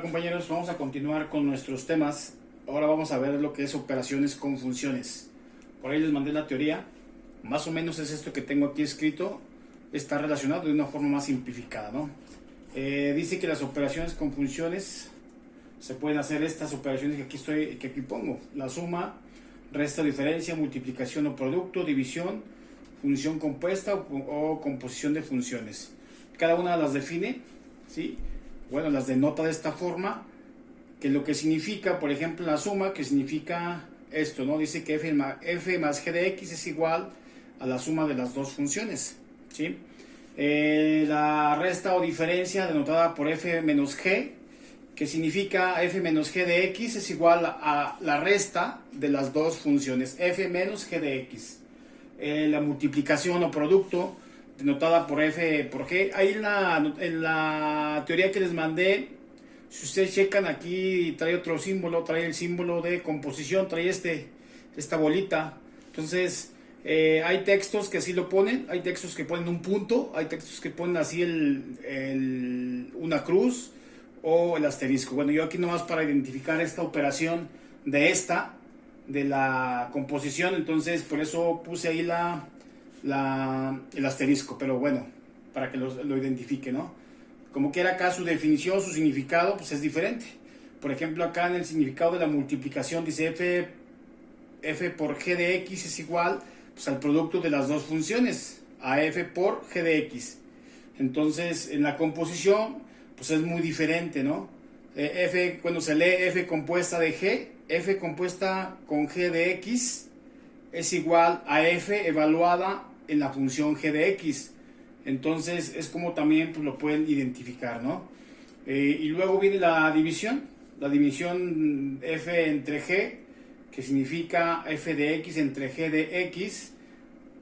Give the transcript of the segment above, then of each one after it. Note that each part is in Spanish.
compañeros? Vamos a continuar con nuestros temas. Ahora vamos a ver lo que es operaciones con funciones. Por ahí les mandé la teoría. Más o menos es esto que tengo aquí escrito. Está relacionado de una forma más simplificada, ¿no? Dice que las operaciones con funciones se pueden hacer estas operaciones que aquí pongo. La suma, resta, diferencia, multiplicación o producto, división, función compuesta o composición de funciones. Cada una las define, ¿sí? Bueno, las denota de esta forma, que lo que significa, por ejemplo, la suma, que significa esto, ¿no? Dice que f más g de x es igual a la suma de las dos funciones, ¿sí? La resta o diferencia denotada por f menos g, que significa f menos g de x es igual a la resta de las dos funciones, f menos g de x. La multiplicación o producto denotada por f por g. Ahí en la teoría que les mandé, si ustedes checan aquí, trae otro símbolo, trae el símbolo de composición, trae esta bolita. Entonces, hay textos que así lo ponen, hay textos que ponen un punto, hay textos que ponen así una cruz o el asterisco. Bueno, yo aquí nomás para identificar esta operación de la composición, entonces por eso puse ahí el asterisco, pero bueno, para que lo identifique, ¿no? Como quiera acá su definición, su significado, pues es diferente. Por ejemplo, acá en el significado de la multiplicación dice f por g de x es igual pues, al producto de las dos funciones, a f por g de x. Entonces, en la composición, pues es muy diferente, ¿no? Cuando se lee f compuesta de g, f compuesta con g de x es igual a f evaluada en la función g de x. Entonces es como también pues, lo pueden identificar, ¿no? Y luego viene la división f entre g, que significa f de x entre g de x,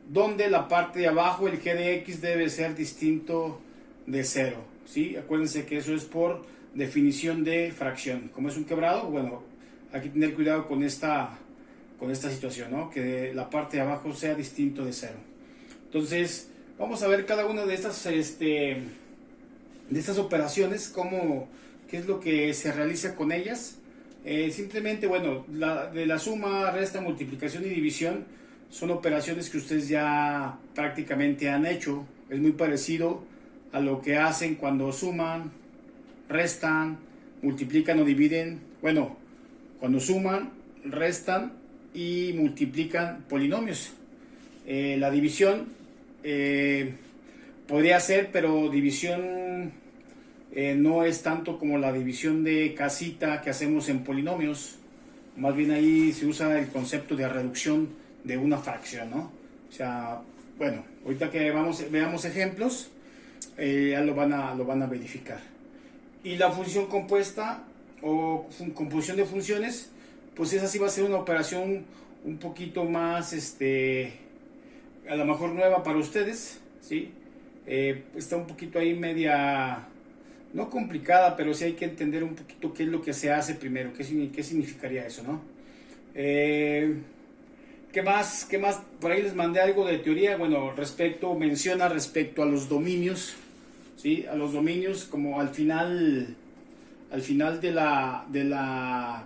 donde la parte de abajo, el g de x, debe ser distinto de 0, ¿sí? Acuérdense que eso es por definición de fracción. Como es un quebrado, bueno, hay que tener cuidado con esta situación, ¿no? Que la parte de abajo sea distinto de 0. Entonces, vamos a ver cada una de estas operaciones, qué es lo que se realiza con ellas. Simplemente, bueno, de la suma, resta, multiplicación y división son operaciones que ustedes ya prácticamente han hecho. Es muy parecido a lo que hacen cuando suman, restan, multiplican o dividen. Bueno, cuando suman, restan y multiplican polinomios. La división podría ser, pero división no es tanto como la división de casita que hacemos en polinomios. Más bien ahí se usa el concepto de reducción de una fracción, ¿no? O sea, bueno, ahorita que veamos ejemplos, ya lo van a verificar. Y la función compuesta o composición de funciones, pues esa sí va a ser una operación un poquito más, a lo mejor nueva para ustedes, ¿sí? Está un poquito ahí media, no complicada, pero sí hay que entender un poquito qué es lo que se hace primero, qué significaría eso, ¿no? ¿Qué más? Por ahí les mandé algo de teoría, bueno, menciona respecto a los dominios, ¿sí? A los dominios, como al final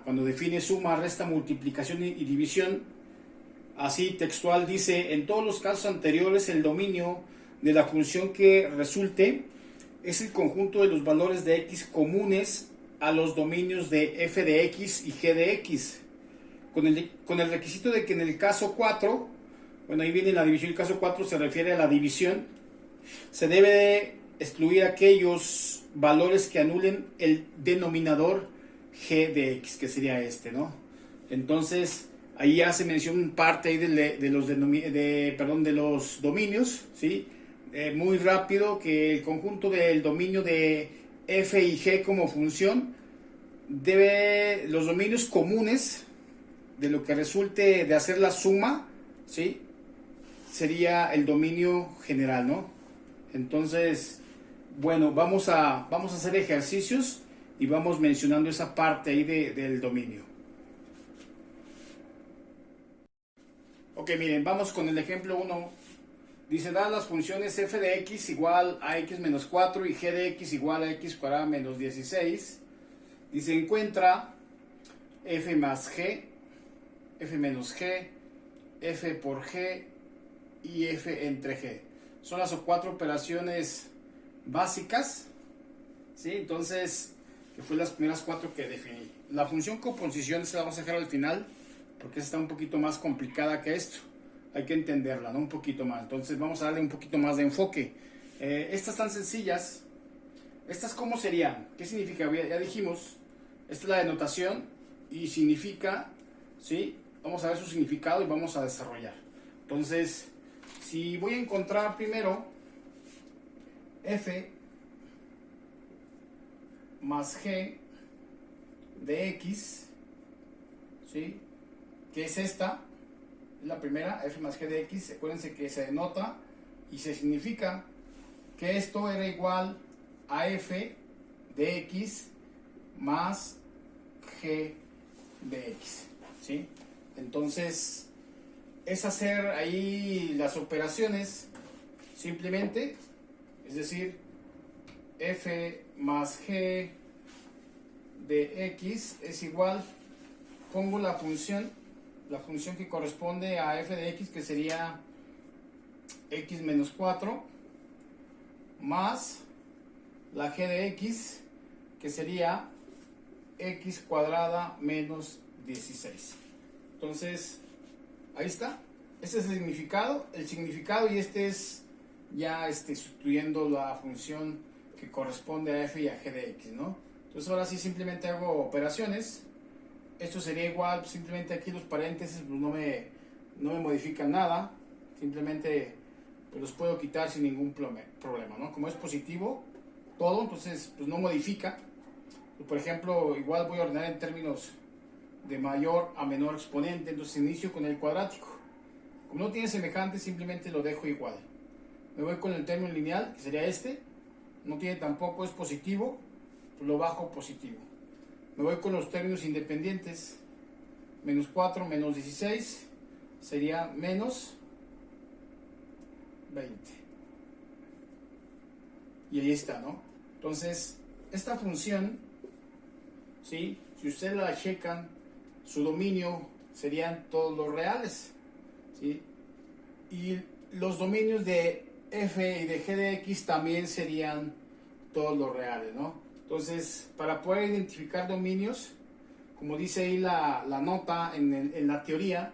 cuando define suma, resta, multiplicación y división, así textual dice: en todos los casos anteriores el dominio de la función que resulte es el conjunto de los valores de x comunes a los dominios de f de x y g de x, con el requisito de que en el caso 4, bueno, ahí viene la división, el caso 4 se refiere a la división, se debe excluir aquellos valores que anulen el denominador g de x, que sería ¿no? Entonces, ahí hace mención parte ahí de los dominios, ¿sí? Muy rápido, que el conjunto del dominio de f y g como función los dominios comunes de lo que resulte de hacer la suma, ¿sí? Sería el dominio general, ¿no? Entonces, bueno, vamos a hacer ejercicios y vamos mencionando esa parte ahí del dominio. Ok, miren, vamos con el ejemplo 1. Dice, dadas las funciones f de x igual a x menos 4 y g de x igual a x cuadrada menos 16, Dice encuentra f más g, f menos g, f por g y f entre g. Son las 4 operaciones básicas, ¿sí? Entonces, que fue las primeras 4 que definí. La función composición se la vamos a dejar al final, porque está un poquito más complicada que esto. Hay que entenderla, ¿no? Un poquito más. Entonces vamos a darle un poquito más de enfoque. Estas tan sencillas. ¿Estas cómo serían? ¿Qué significa? Ya dijimos, esta es la denotación y significa, ¿sí? Vamos a ver su significado y vamos a desarrollar. Entonces, si voy a encontrar primero f más g de x, ¿sí? Que es esta, es la primera, f más g de x. Acuérdense que se denota y se significa que esto era igual a f de x más g de x, ¿sí? Entonces es hacer ahí las operaciones simplemente, es decir, f más g de x es igual, pongo la función que corresponde a f de x, que sería x menos 4, más la g de x, que sería x cuadrada menos 16. Entonces, ahí está. Este es el significado, y este es ya sustituyendo la función que corresponde a f y a g de x, ¿no? Entonces ahora sí simplemente hago operaciones. Esto sería igual, simplemente aquí los paréntesis pues no me modifican nada. Simplemente pues los puedo quitar sin ningún problema, ¿no? Como es positivo todo, entonces pues no modifica. Por ejemplo, igual voy a ordenar en términos de mayor a menor exponente, entonces inicio con el cuadrático. Como no tiene semejante, simplemente lo dejo igual. Me voy con el término lineal, que sería este. No tiene tampoco, es positivo, pues lo bajo positivo. Me voy con los términos independientes. Menos 4 menos 16 sería menos 20. Y ahí está, ¿no? Entonces, esta función, ¿sí? Si ustedes la checan, su dominio serían todos los reales, ¿sí? Y los dominios de f y de g de x también serían todos los reales, ¿no? Entonces, para poder identificar dominios, como dice ahí la nota en la teoría,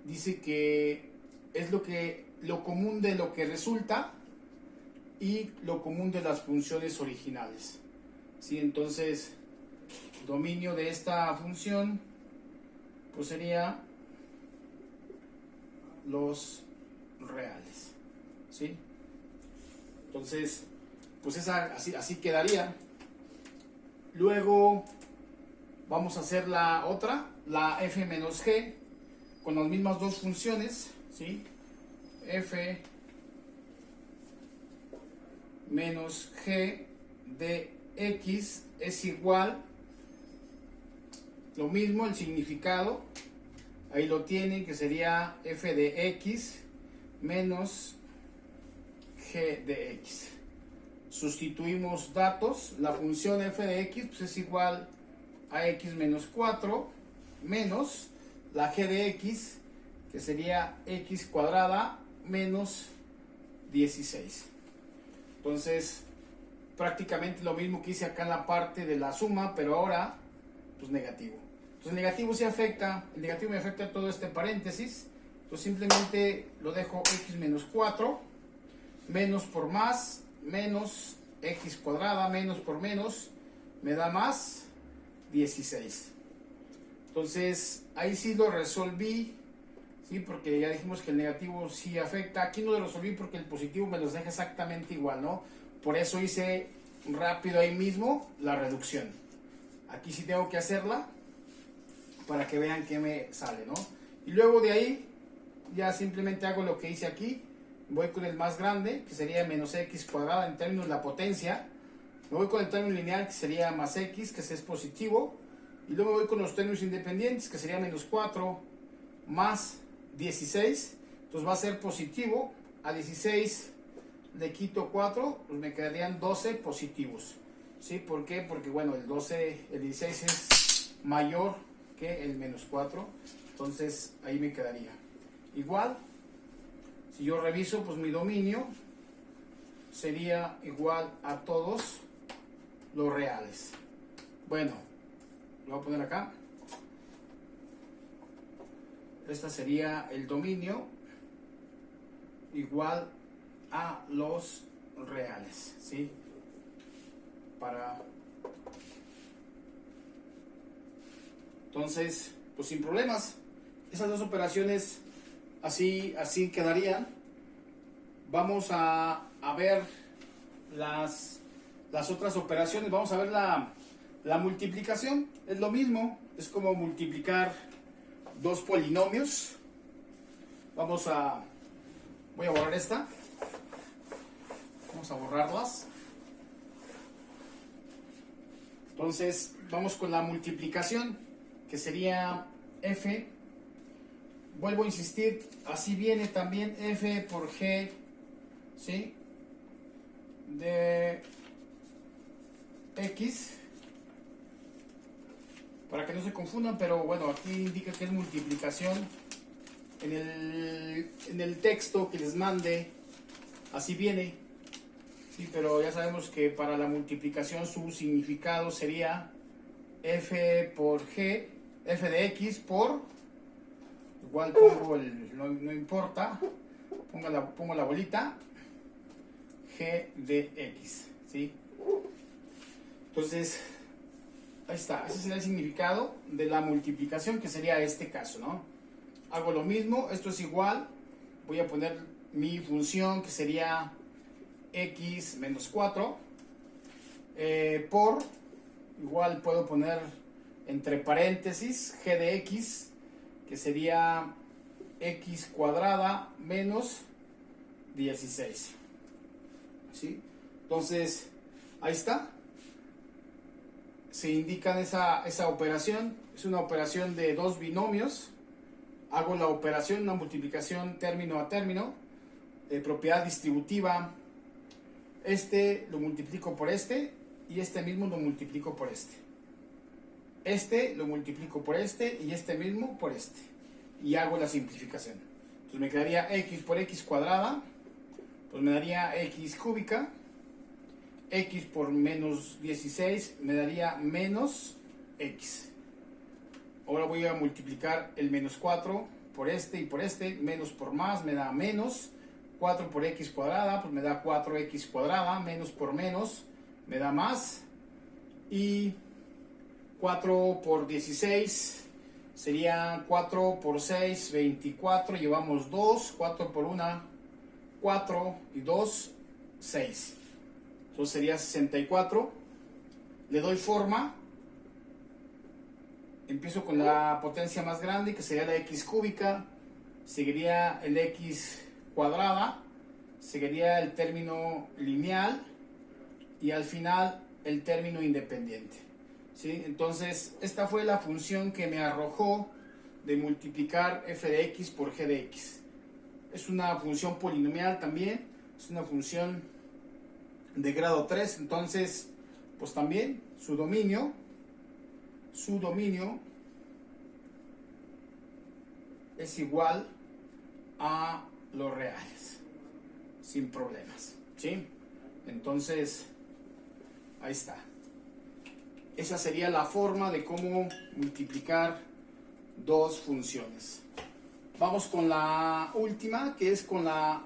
dice que es lo común de lo que resulta y lo común de las funciones originales, ¿sí? Entonces, dominio de esta función pues sería los reales, ¿sí? Entonces, pues así quedaría. Luego vamos a hacer la otra, la f menos g, con las mismas dos funciones, ¿sí? F menos g de x es igual, lo mismo, el significado, ahí lo tienen, que sería f de x menos g de x. Sustituimos datos, la función f de x pues es igual a x menos 4 menos la g de x, que sería x cuadrada menos 16. Entonces, prácticamente lo mismo que hice acá en la parte de la suma, pero ahora pues negativo. Entonces el negativo sí afecta, el negativo me afecta todo este paréntesis. Entonces simplemente lo dejo x menos 4, menos por más, menos x cuadrada, menos por menos, me da más 16. Entonces ahí sí lo resolví, ¿sí? Porque ya dijimos que el negativo sí afecta. Aquí no lo resolví porque el positivo me los deja exactamente igual, ¿no? Por eso hice rápido ahí mismo la reducción. Aquí sí tengo que hacerla para que vean que me sale, ¿no? Y luego de ahí ya simplemente hago lo que hice aquí. Voy con el más grande, que sería menos x cuadrada en términos de la potencia. Me voy con el término lineal, que sería más x, que es positivo. Y luego me voy con los términos independientes, que sería menos 4 más 16. Entonces va a ser positivo. A 16 le quito 4, pues me quedarían 12 positivos. ¿Sí? ¿Por qué? Porque bueno, el 16 es mayor que el -4, entonces ahí me quedaría. Igual, si yo reviso, pues mi dominio sería igual a todos los reales. Bueno, lo voy a poner acá. Esta sería el dominio igual a los reales, ¿sí? Entonces, pues sin problemas, esas dos operaciones así quedarían. Vamos a ver las otras operaciones. Vamos a ver la multiplicación. Es lo mismo, es como multiplicar dos polinomios. Voy a borrar esta. Vamos a borrarlas. Entonces, vamos con la multiplicación, que sería f. Vuelvo a insistir, así viene también f por g, ¿sí? De x, para que no se confundan, pero bueno, aquí indica que es multiplicación. En el texto que les mande, así viene, ¿sí? Pero ya sabemos que para la multiplicación su significado sería f por g, f de x por, igual pongo no importa, pongo la bolita, g de x, ¿sí? Entonces, ahí está, ese sería el significado de la multiplicación, que sería este caso, ¿no? Hago lo mismo, esto es igual, voy a poner mi función, que sería x menos 4, por, igual puedo poner entre paréntesis, g de x, que sería x cuadrada menos 16, ¿sí? Entonces, ahí está. Se indican esa operación. Es una operación de dos binomios. Hago la operación, una multiplicación término a término, propiedad distributiva. Este lo multiplico por este y este mismo lo multiplico por este. Este lo multiplico por este y este mismo por este. Y hago la simplificación. Entonces me quedaría x por x cuadrada, pues me daría x cúbica. X por menos 16 me daría menos x. Ahora voy a multiplicar el menos 4 por este y por este. Menos por más me da menos. 4 por x cuadrada, pues me da 4x cuadrada. Menos por menos me da más. Y 4 por 16 sería 4 por 6, 24. Llevamos 2. 4 por 1, 4. Y 2, 6. Entonces sería 64. Le doy forma. Empiezo con la potencia más grande, que sería la x cúbica. Seguiría el x cuadrada. Seguiría el término lineal. Y al final el término independiente, ¿sí? Entonces, esta fue la función que me arrojó de multiplicar f de x por g de x. Es una función polinomial también. Es una función de grado 3, entonces pues también su dominio es igual a los reales, sin problemas, ¿sí? Entonces ahí está. Esa sería la forma de cómo multiplicar dos funciones. Vamos con la última, que es con la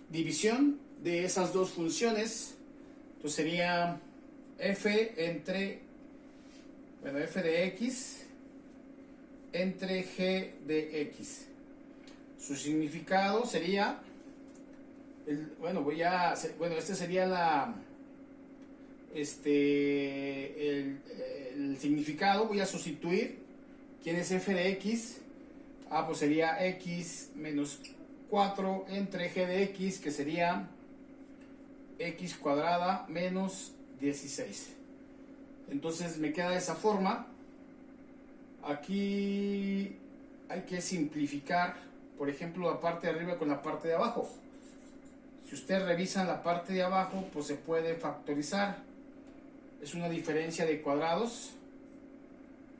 división de esas dos funciones. Entonces sería f de x entre g de x. Su significado sería este sería el significado. Voy a sustituir quién es f de x. Pues sería x menos 4 entre g de x, que sería x cuadrada menos 16. Entonces me queda de esa forma. Aquí hay que simplificar, por ejemplo, la parte de arriba con la parte de abajo. Si ustedes revisan la parte de abajo, pues se puede factorizar. es una diferencia de cuadrados.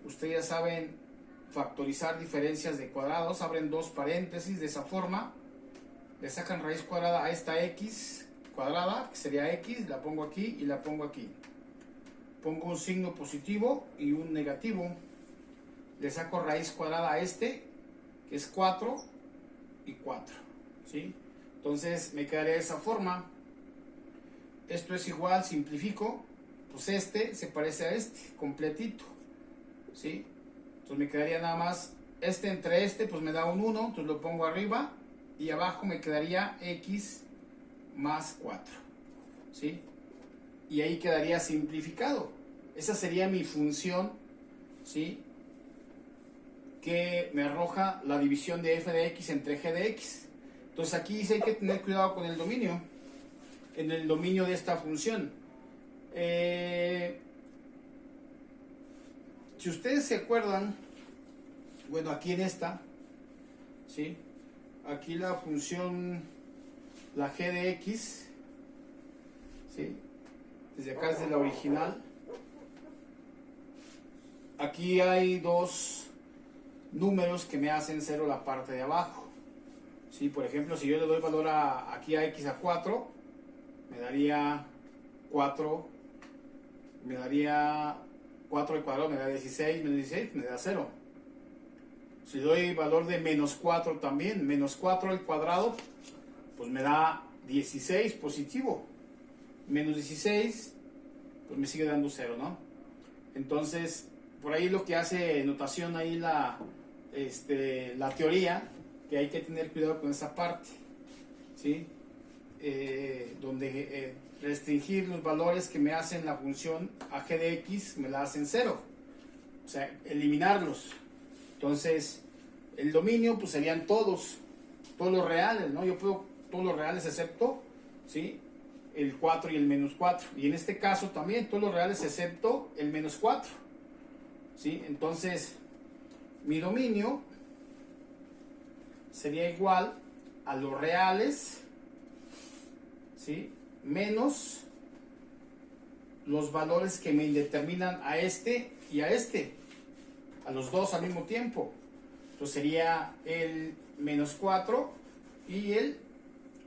Ustedes ya saben factorizar diferencias de cuadrados. Abren dos paréntesis de esa forma. Le sacan raíz cuadrada a esta x cuadrada, que sería x. La pongo aquí y la pongo aquí. Pongo un signo positivo y un negativo. Le saco raíz cuadrada a este, que es 4 y 4. ¿Sí? Entonces me quedaría de esa forma. Esto es igual, simplifico. Pues este se parece a este, completito. ¿Sí? Entonces me quedaría nada más este entre este, pues me da un 1. Entonces lo pongo arriba y abajo me quedaría x más 4. ¿Sí? Y ahí quedaría simplificado. Esa sería mi función, ¿sí?, que me arroja la división de f de x entre g de x. Entonces aquí sí hay que tener cuidado con el dominio, en el dominio de esta función. Si ustedes se acuerdan, bueno, aquí en esta, ¿sí?, aquí la función, la g de x, ¿sí?, desde acá es de la original. Aquí hay dos números que me hacen 0 la parte de abajo. ¿Sí? Por ejemplo, si yo le doy valor aquí a x a 4, me daría 4, me daría 4 al cuadrado, me da 16, menos 16, me da 0. Si doy valor de menos 4 también, menos 4 al cuadrado, pues me da 16 positivo. Menos 16, pues me sigue dando 0, ¿no? Entonces, por ahí lo que hace notación ahí la teoría, que hay que tener cuidado con esa parte, ¿sí? Donde restringir los valores que me hacen la función a g de x me la hacen 0, o sea, eliminarlos. Entonces, el dominio pues serían todos los reales, ¿no? Yo puedo todos los reales excepto, ¿sí?, el 4 y el menos 4, y en este caso también todos los reales excepto el menos 4, ¿sí? Entonces mi dominio sería igual a los reales, ¿sí?, menos los valores que me determinan a este y a este, a los dos al mismo tiempo. Entonces sería el menos 4 y el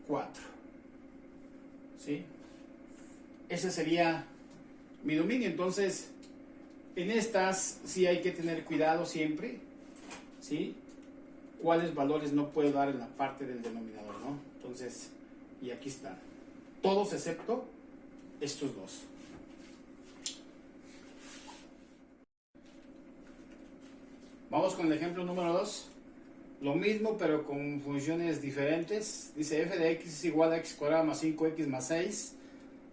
4, ¿sí? Ese sería mi dominio. Entonces, en estas sí hay que tener cuidado siempre, ¿sí?, cuáles valores no puedo dar en la parte del denominador, ¿no? Entonces, y aquí están, todos excepto estos dos. Vamos con el ejemplo número 2. Lo mismo, pero con funciones diferentes. Dice f de x es igual a x cuadrado más 5x más 6.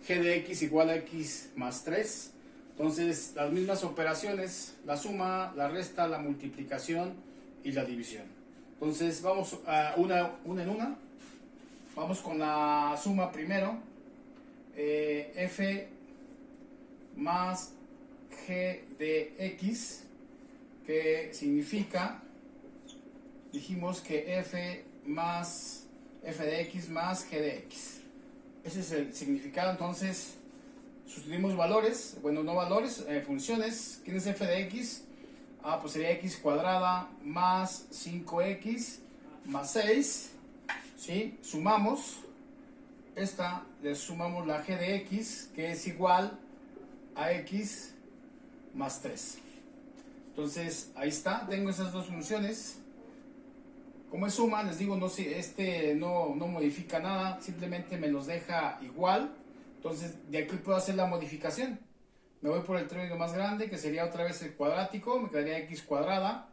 G de x igual a x más 3. Entonces, las mismas operaciones, la suma, la resta, la multiplicación y la división. Entonces, vamos a una en una. Vamos con la suma primero. F más g de x, que significa, dijimos que f de x más g de x. Ese es el significado. Entonces, sustituimos valores, bueno, no valores, funciones. ¿Quién es f de x? Pues sería x cuadrada más 5x más 6, ¿sí? Sumamos, esta le sumamos la g de x, que es igual a x más 3. Entonces, ahí está, tengo esas dos funciones. Como es suma, les digo, no modifica nada, simplemente me los deja igual. Entonces, de aquí puedo hacer la modificación. Me voy por el término más grande, que sería otra vez el cuadrático, me quedaría x cuadrada.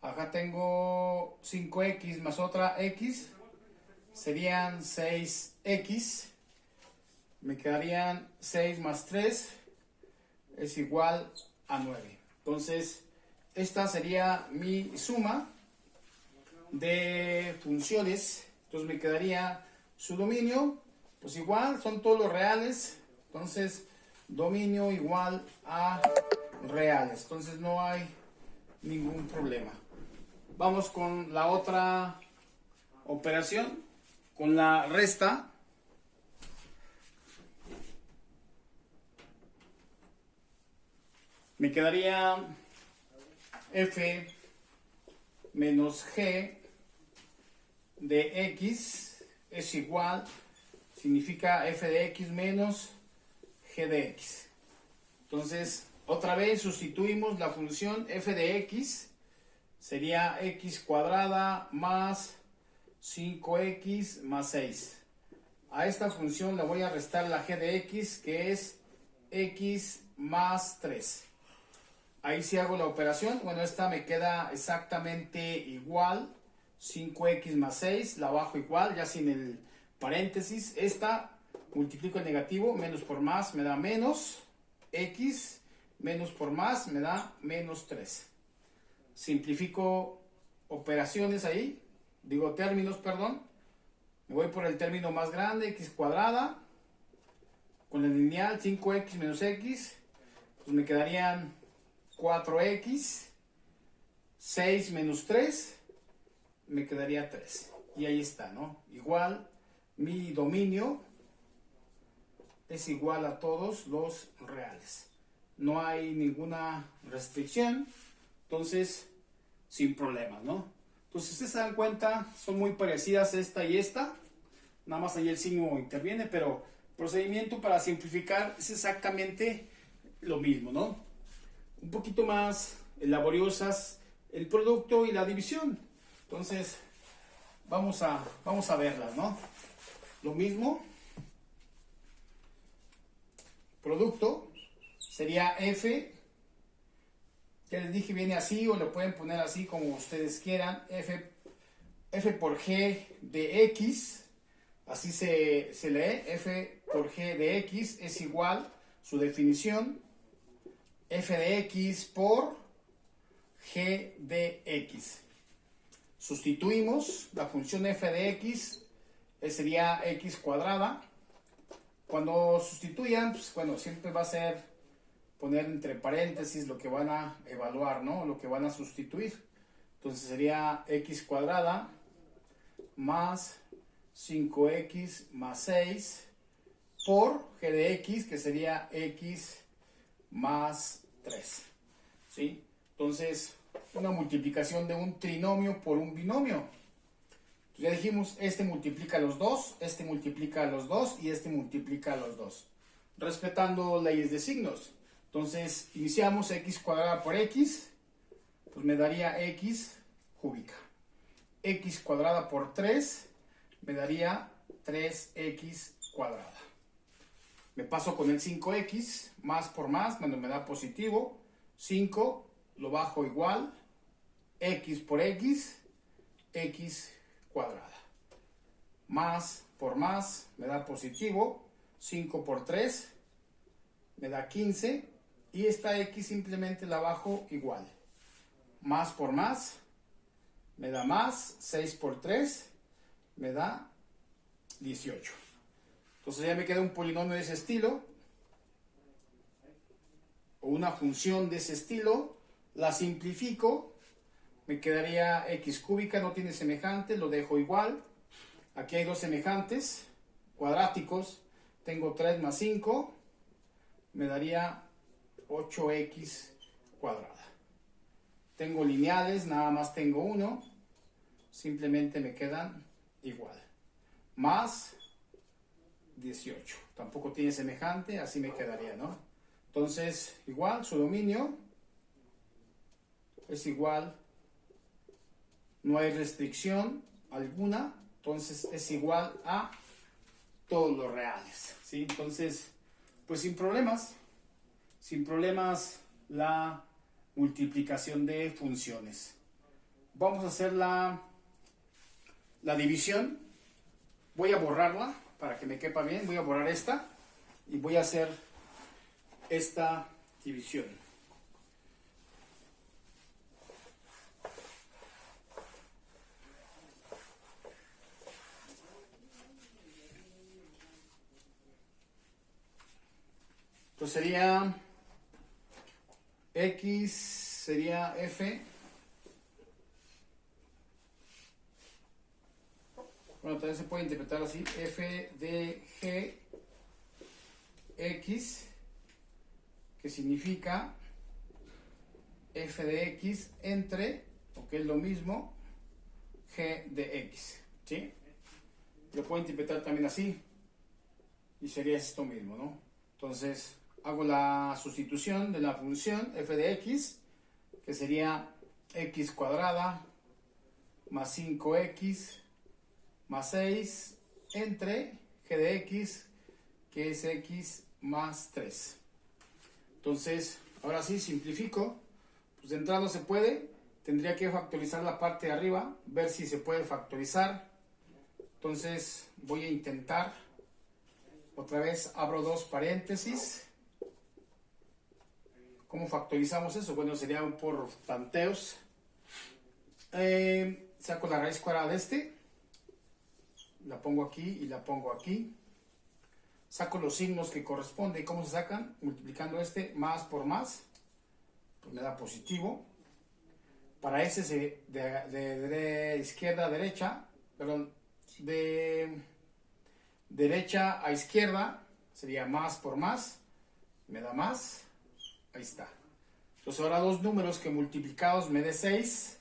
Acá tengo 5x más otra x, serían 6x. Me quedarían 6 más 3 es igual a 9. Entonces, esta sería mi suma de funciones. Entonces me quedaría su dominio, pues igual, son todos los reales. Entonces, dominio igual a reales. Entonces no hay ningún problema. Vamos con la otra operación, con la resta. Me quedaría f menos g de x es igual, significa f de x menos g de x. Entonces, otra vez sustituimos la función f de x, sería x cuadrada más 5x más 6. A esta función le voy a restar la g de x, que es x más 3. Ahí sí hago la operación. Bueno, esta me queda exactamente igual. 5x más 6, la bajo igual, ya sin el paréntesis. Esta multiplico el negativo, menos por más me da menos x, menos por más me da menos 3. Simplifico operaciones ahí, digo términos, perdón. Me voy por el término más grande, x cuadrada, con el lineal 5x menos x, pues me quedarían 4x, 6 menos 3, me quedaría 3. Y ahí está, ¿no? Igual, mi dominio es igual a todos los reales. No hay ninguna restricción, entonces, sin problemas, ¿no? Entonces, ustedes se dan cuenta, son muy parecidas esta y esta. Nada más ahí el signo interviene, pero el procedimiento para simplificar es exactamente lo mismo, ¿no? Un poquito más laboriosas el producto y la división. Entonces, vamos a verlas, ¿no? Lo mismo. Producto sería f. Ya les dije, viene así o lo pueden poner así como ustedes quieran. F por g de x. Así se lee. F por g de x es igual, su definición, f de x por g de x. Sustituimos la función f de x, sería x cuadrada. Cuando sustituyan, pues bueno, siempre va a ser poner entre paréntesis lo que van a evaluar, ¿no? Lo que van a sustituir. Entonces sería x cuadrada más 5x más 6 por g de x, que sería x más 3. ¿Sí? Entonces, una multiplicación de un trinomio por un binomio. Ya dijimos, este multiplica a los dos, este multiplica a los dos y este multiplica a los dos, respetando leyes de signos. Entonces, iniciamos x cuadrada por x, pues me daría x cúbica. X cuadrada por 3 me daría 3x cuadrada. Me paso con el 5x, más por más, bueno, me da positivo. 5, lo bajo igual, x por x, x cuadrada. Más por más, me da positivo. 5 por 3, me da 15. Y esta x simplemente la bajo igual. Más por más, me da más. 6 por 3, me da 18. Entonces ya me queda un polinomio de ese estilo, o una función de ese estilo. La simplifico, me quedaría x cúbica, no tiene semejante, lo dejo igual. Aquí hay dos semejantes cuadráticos, tengo 3 más 5, me daría 8x cuadrada. Tengo lineales, nada más tengo uno, simplemente me quedan igual. Más 18, tampoco tiene semejante, así me quedaría, ¿no? Entonces, igual, su dominio es igual, no hay restricción alguna, entonces es igual a todos los reales, ¿sí? Entonces, pues sin problemas la multiplicación de funciones. Vamos a hacer la división. Voy a borrarla para que me quepa bien. Voy a borrar esta y voy a hacer esta división. Entonces sería x, sería f. Bueno, también se puede interpretar así, f de g x, que significa f de x entre, o que es lo mismo, g de x, ¿sí? Lo puedo interpretar también así, y sería esto mismo, ¿no? Entonces, hago la sustitución de la función f de x, que sería x cuadrada más 5x más 6 entre g de x, que es x más 3. Entonces, ahora sí, simplifico. Pues de entrada no se puede. Tendría que factorizar la parte de arriba, ver si se puede factorizar. Entonces, voy a intentar. Otra vez abro dos paréntesis. ¿Cómo factorizamos eso? Bueno, sería por tanteos. Saco la raíz cuadrada de este. La pongo aquí y la pongo aquí. Saco los signos que corresponden. ¿Cómo se sacan? Multiplicando este más por más. Pues me da positivo. Para ese de izquierda a derecha, perdón, de derecha a izquierda sería más por más. Me da más. Ahí está. Entonces ahora dos números que multiplicados me dé 6.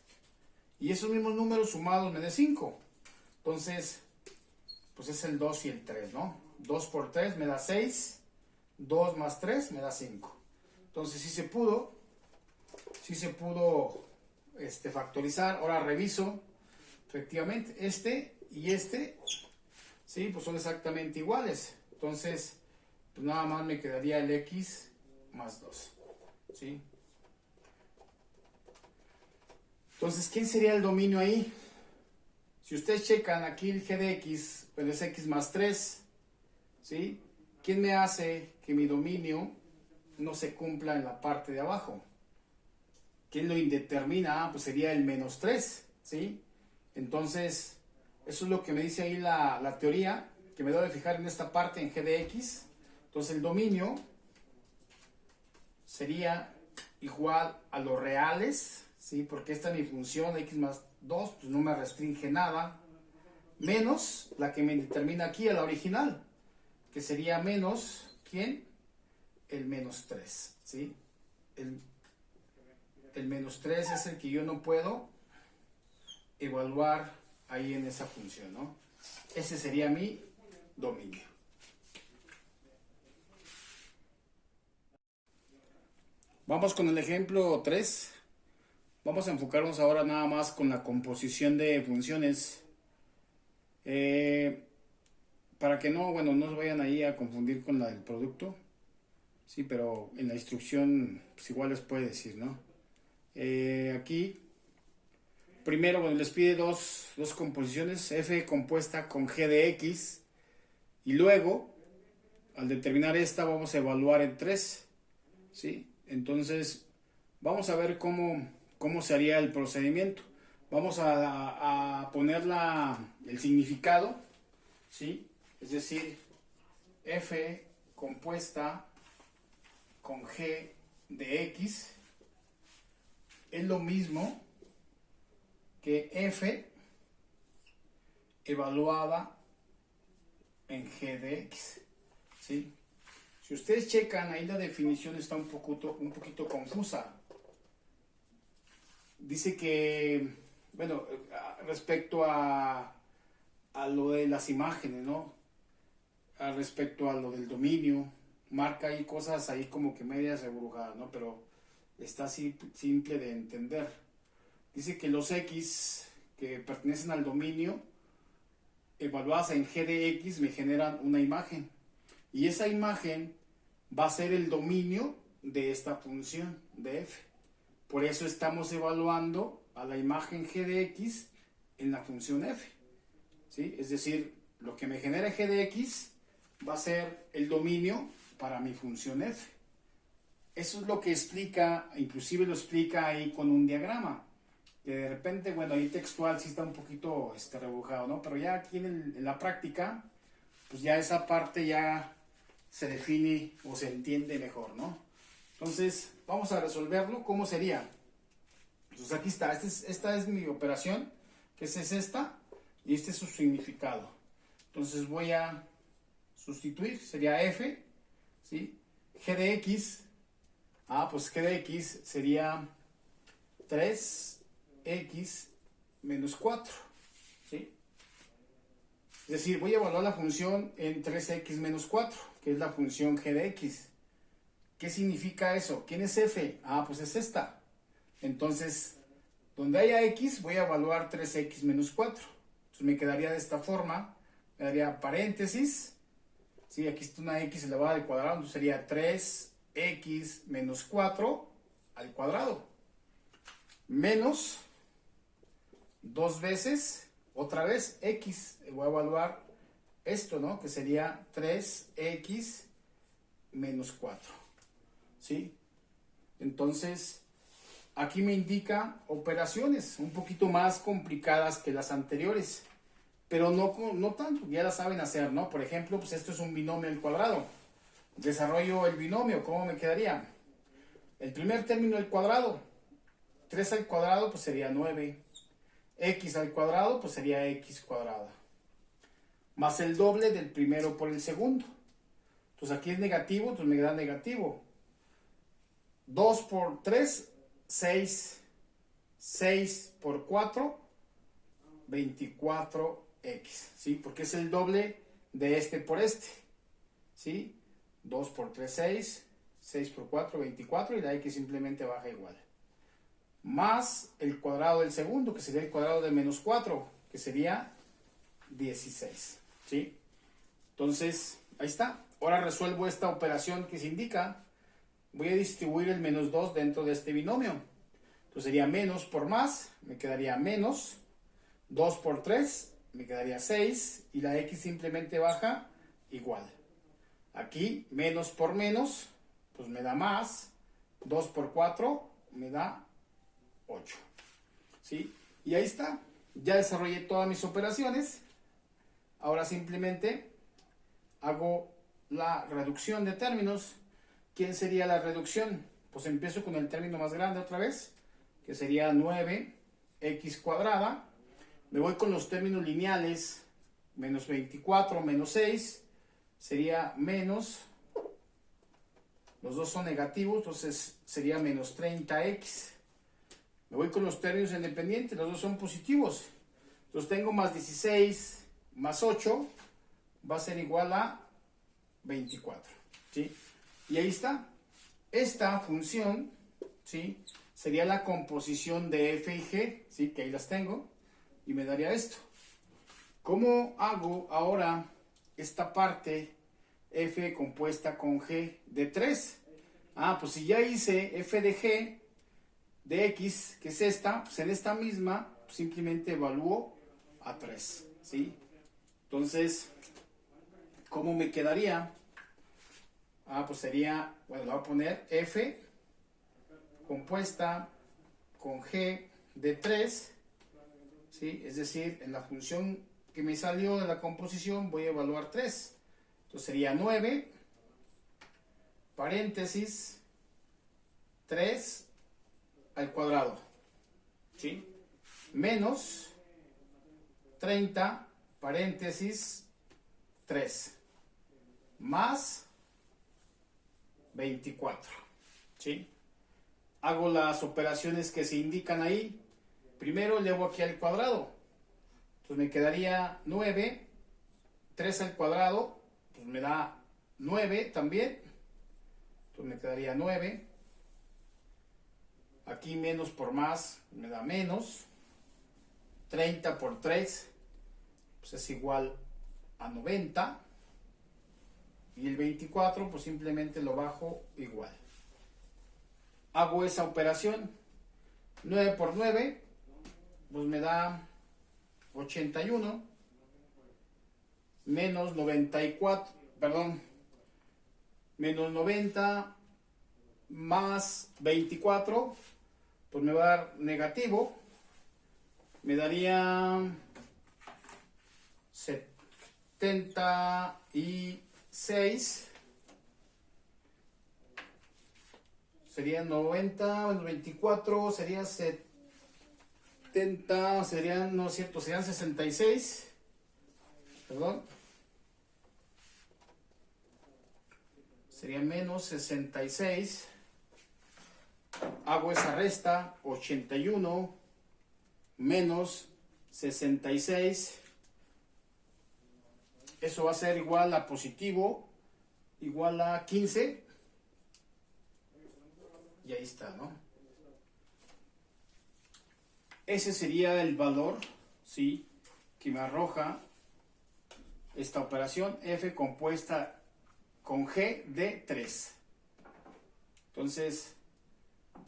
Y esos mismos números sumados me dé 5. Entonces, pues es el 2 y el 3, ¿no? 2 por 3 me da 6. 2 más 3 me da 5. Entonces sí se pudo factorizar. Ahora reviso. Efectivamente, este y este, sí, pues son exactamente iguales. Entonces, pues nada más me quedaría el x más 2. ¿Sí? Entonces, ¿quién sería el dominio ahí? Si ustedes checan aquí el g de x, pues es x más 3, ¿sí? ¿Quién me hace que mi dominio no se cumpla en la parte de abajo? ¿Quién lo indetermina? Pues sería el menos 3, ¿sí? Entonces, eso es lo que me dice ahí la teoría, que me debo de fijar en esta parte en g de x. Entonces, el dominio sería igual a los reales, ¿sí? Porque esta es mi función x más 2, pues no me restringe nada, menos la que me determina aquí a la original, que sería menos, ¿quién? El menos 3, ¿sí? El menos 3 es el que yo no puedo evaluar ahí en esa función, ¿no? Ese sería mi dominio. Vamos con el ejemplo 3. Vamos a enfocarnos ahora nada más con la composición de funciones. Para que no se vayan ahí a confundir con la del producto. Sí, pero en la instrucción pues igual les puede decir, ¿no? Aquí, primero, bueno, les pide dos composiciones, f compuesta con g de x, y luego, al determinar esta, vamos a evaluar en 3, ¿sí? Entonces, vamos a ver cómo se haría el procedimiento. Vamos a poner el significado, ¿sí? Es decir, f compuesta con g de x es lo mismo que f evaluada en g de x, ¿sí? Si ustedes checan, ahí la definición está un poquito confusa. Dice que, bueno, respecto a lo de las imágenes, ¿no? Respecto a lo del dominio, marca ahí cosas ahí como que medias rebrujadas, ¿no? Pero está así simple de entender. Dice que los x que pertenecen al dominio, evaluadas en g de x, me generan una imagen. Y esa imagen va a ser el dominio de esta función de f. Por eso estamos evaluando a la imagen g de x en la función f, ¿sí? Es decir, lo que me genera g de x va a ser el dominio para mi función f. Eso es lo que explica, inclusive lo explica ahí con un diagrama, que de repente, bueno, ahí textual sí está un poquito rebujado, ¿no? Pero ya aquí en la práctica, pues ya esa parte ya se define o se entiende mejor, ¿no? Entonces, vamos a resolverlo. ¿Cómo sería? Pues aquí está. Esta es mi operación, que es esta, y este es su significado. Entonces voy a sustituir. Sería f, ¿sí? G de x. Pues g de x sería 3x menos 4, ¿sí? Es decir, voy a evaluar la función en 3x menos 4, que es la función g de x. ¿Qué significa eso? ¿Quién es f? Ah, pues es esta. Entonces, donde haya x, voy a evaluar 3x menos 4. Entonces me quedaría de esta forma, me daría paréntesis, ¿sí? Aquí está una x elevada al cuadrado, entonces sería 3x menos 4 al cuadrado, menos 2 veces, otra vez, x, voy a evaluar esto, ¿no? Que sería 3x menos 4, ¿sí? Entonces, aquí me indica operaciones un poquito más complicadas que las anteriores, pero no tanto, ya las saben hacer, ¿no? Por ejemplo, pues esto es un binomio al cuadrado. Desarrollo el binomio, ¿cómo me quedaría? El primer término al cuadrado, 3 al cuadrado, pues sería 9. X al cuadrado, pues sería x cuadrada. Más el doble del primero por el segundo. Entonces aquí es negativo, entonces me da negativo. 2 por 3, 6. 6 por 4, 24x, ¿sí? Porque es el doble de este por este, ¿sí? 2 por 3, 6. 6 por 4, 24, y la x simplemente baja igual. Más el cuadrado del segundo, que sería el cuadrado de menos 4, que sería 16, ¿sí? Entonces, ahí está. Ahora resuelvo esta operación que se indica. Voy a distribuir el menos 2 dentro de este binomio. Entonces sería menos por más, me quedaría menos. 2 por 3, me quedaría 6. Y la x simplemente baja igual. Aquí, menos por menos, pues me da más. 2 por 4, me da 8. ¿Sí? Y ahí está. Ya desarrollé todas mis operaciones. Ahora simplemente hago la reducción de términos. ¿Quién sería la reducción? Pues empiezo con el término más grande otra vez, que sería 9x cuadrada. Me voy con los términos lineales, menos 24 menos 6, sería menos, los dos son negativos, entonces sería menos 30x. Me voy con los términos independientes, los dos son positivos. Entonces tengo más 16 más 8, va a ser igual a 24, ¿sí? Y ahí está. Esta función, ¿sí? Sería la composición de f y g, ¿sí? Que ahí las tengo. Y me daría esto. ¿Cómo hago ahora esta parte f compuesta con g de 3? Ah, pues si ya hice f de g de x, que es esta, pues en esta misma pues simplemente evalúo a 3, ¿sí? Entonces, ¿cómo me quedaría? Ah, pues sería, bueno, le voy a poner f compuesta con g de 3, ¿sí? Es decir, en la función que me salió de la composición voy a evaluar 3. Entonces sería 9, paréntesis, 3 al cuadrado, ¿sí? Menos 30, paréntesis, 3. Más 24, ¿sí? Hago las operaciones que se indican ahí. Primero llevo aquí al cuadrado. Entonces me quedaría 9. 3 al cuadrado, pues me da 9 también. Entonces me quedaría 9. Aquí menos por más me da menos. 30 por 3, pues es igual a 90. Y el 24, pues simplemente lo bajo igual. Hago esa operación. 9 por 9, pues me da 81. Menos 94, perdón. Menos 90 más 24, pues me va a dar negativo. Me daría 76. Sería 90 menos 24, sería 70, serían, no es cierto, serían 66. Perdón. Sería menos 66. hago esa resta, 81 menos 66, eso va a ser igual a positivo, igual a 15, y ahí está, ¿no? Ese sería el valor, ¿sí?, que me arroja esta operación F compuesta con G de 3. Entonces,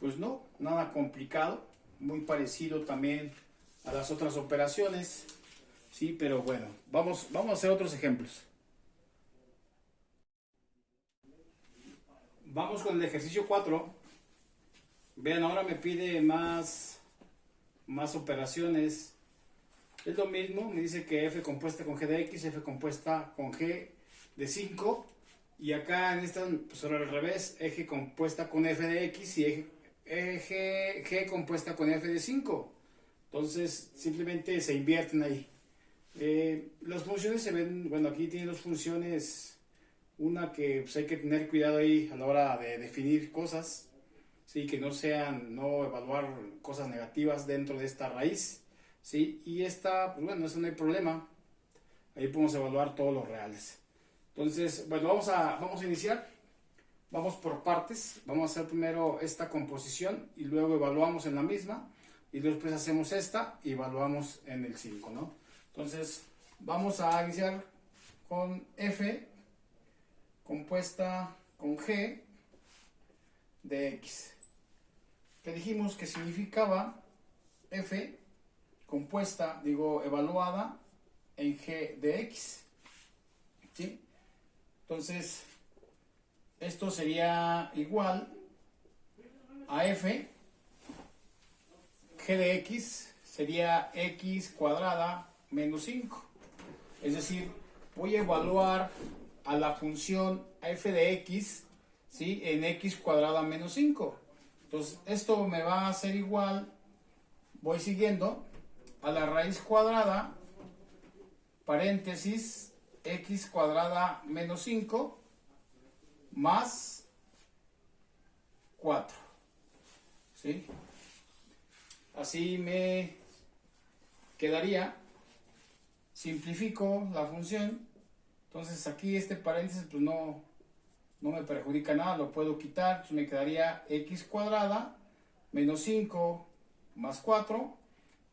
pues no, nada complicado, muy parecido también a las otras operaciones, sí, pero bueno, vamos a hacer otros ejemplos. Vamos con el ejercicio 4. Vean, ahora me pide más operaciones. Es lo mismo, me dice que F compuesta con G de X, F compuesta con G de 5. Y acá en esta, pues ahora al revés, eje compuesta con F de X y eje G compuesta con F de 5. Entonces simplemente se invierten ahí. Las funciones se ven, bueno, aquí tiene dos funciones. Una que pues, hay que tener cuidado ahí a la hora de definir cosas, ¿sí? Que no evaluar cosas negativas dentro de esta raíz, ¿sí? Y esta, pues bueno, eso no hay problema. Ahí podemos evaluar todos los reales. Entonces, bueno, vamos a iniciar. Vamos por partes. Vamos a hacer primero esta composición y luego evaluamos en la misma. Y después hacemos esta y evaluamos en el 5, ¿no? Entonces, vamos a iniciar con F compuesta con G de X. Que dijimos que significaba F compuesta, evaluada en G de X. ¿Sí? Entonces, esto sería igual a F, G de X sería X cuadrada menos 5. Es decir, voy a evaluar a la función F de X, ¿sí?, en X cuadrada menos 5. Entonces, esto me va a ser igual, voy siguiendo, a la raíz cuadrada, paréntesis, X cuadrada menos 5 más 4, ¿sí? Así me quedaría. Simplifico la función. Entonces aquí este paréntesis pues no me perjudica nada, lo puedo quitar. Entonces me quedaría X cuadrada menos 5 más 4,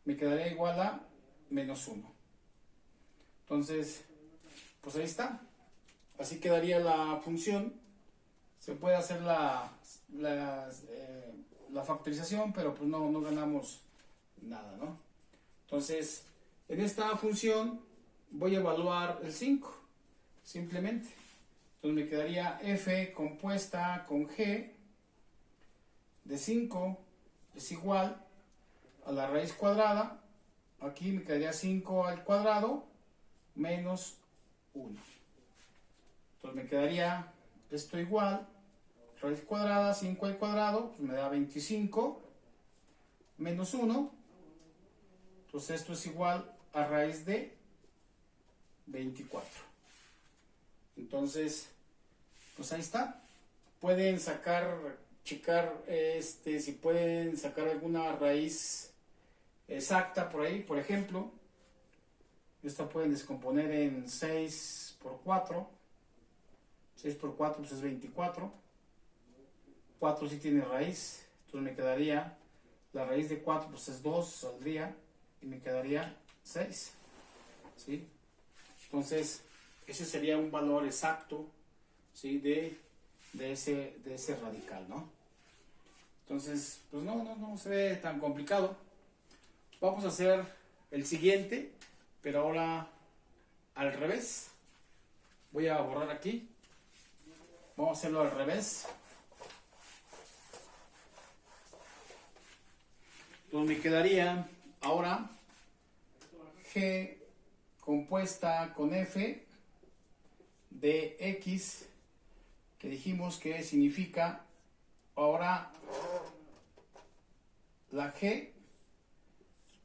me quedaría igual a menos 1. Entonces, pues ahí está. Así quedaría la función. Se puede hacer la factorización, pero pues no ganamos nada, ¿no? Entonces, en esta función voy a evaluar el 5, simplemente. Entonces me quedaría F compuesta con G de 5 es igual a la raíz cuadrada. Aquí me quedaría 5 al cuadrado menos 1. Entonces me quedaría esto igual, raíz cuadrada, 5 al cuadrado, pues me da 25, menos 1. Entonces esto es igual a raíz de 24. Entonces, pues ahí está. Pueden checar si pueden sacar alguna raíz exacta por ahí. Por ejemplo, esta pueden descomponer en 6 por 4. 6 por 4 pues es 24. 4 sí tiene raíz, entonces me quedaría, la raíz de 4 pues es 2, saldría, y me quedaría 6. ¿Sí? Entonces, ese sería un valor exacto, ¿sí?, de ese radical, ¿no? Entonces, pues no se ve tan complicado. Vamos a hacer el siguiente, pero ahora al revés. Voy a borrar aquí. Vamos a hacerlo al revés. Entonces me quedaría ahora G compuesta con F de X, que dijimos que significa ahora la G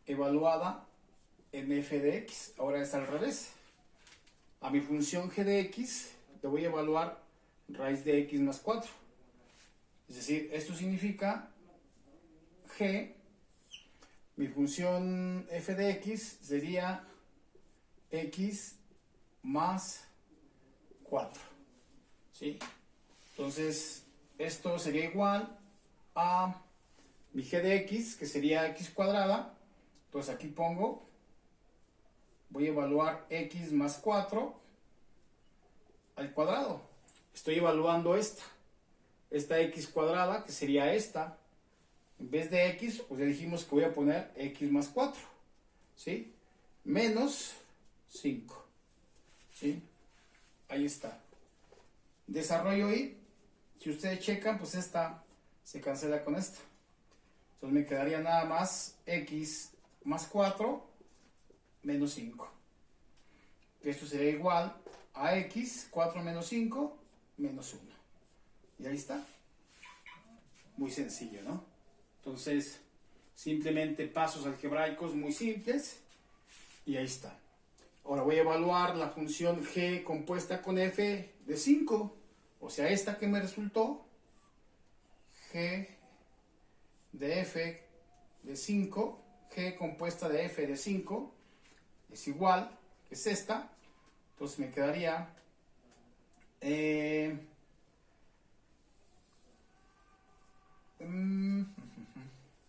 evaluada en F de X. Ahora es al revés. A mi función G de X le voy a evaluar raíz de X más 4. Es decir, esto significa g, mi función f de x sería x más 4, ¿sí? Entonces, esto sería igual a mi g de x, que sería x cuadrada. Entonces aquí pongo, voy a evaluar x más 4 al cuadrado. Estoy evaluando esta x cuadrada, que sería esta. En vez de x, pues ya dijimos que voy a poner x más 4, ¿sí? Menos 5, ¿sí? Ahí está. Desarrollo y, si ustedes checan, pues esta se cancela con esta. Entonces me quedaría nada más x más 4 menos 5. Esto sería igual a x, 4 menos 5, menos 1. Y ahí está. Muy sencillo, ¿no? Entonces, simplemente pasos algebraicos muy simples. Y ahí está. Ahora voy a evaluar la función g compuesta con f de 5. O sea, esta que me resultó, g de f de 5, g compuesta de f de 5, es igual, es esta. Entonces me quedaría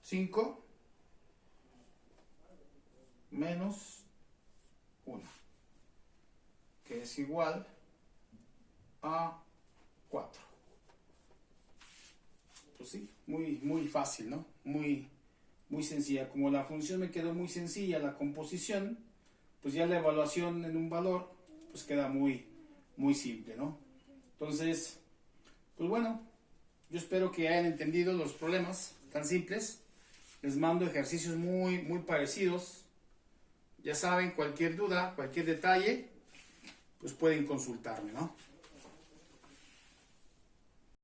5 menos 1, que es igual a 4. Pues sí, muy fácil, ¿no? Muy sencilla. Como la función me quedó muy sencilla, la composición, pues ya la evaluación en un valor, pues queda muy simple, ¿no? Entonces, pues bueno, yo espero que hayan entendido los problemas tan simples. Les mando ejercicios muy parecidos. Ya saben, cualquier duda, cualquier detalle, pues pueden consultarme, ¿no?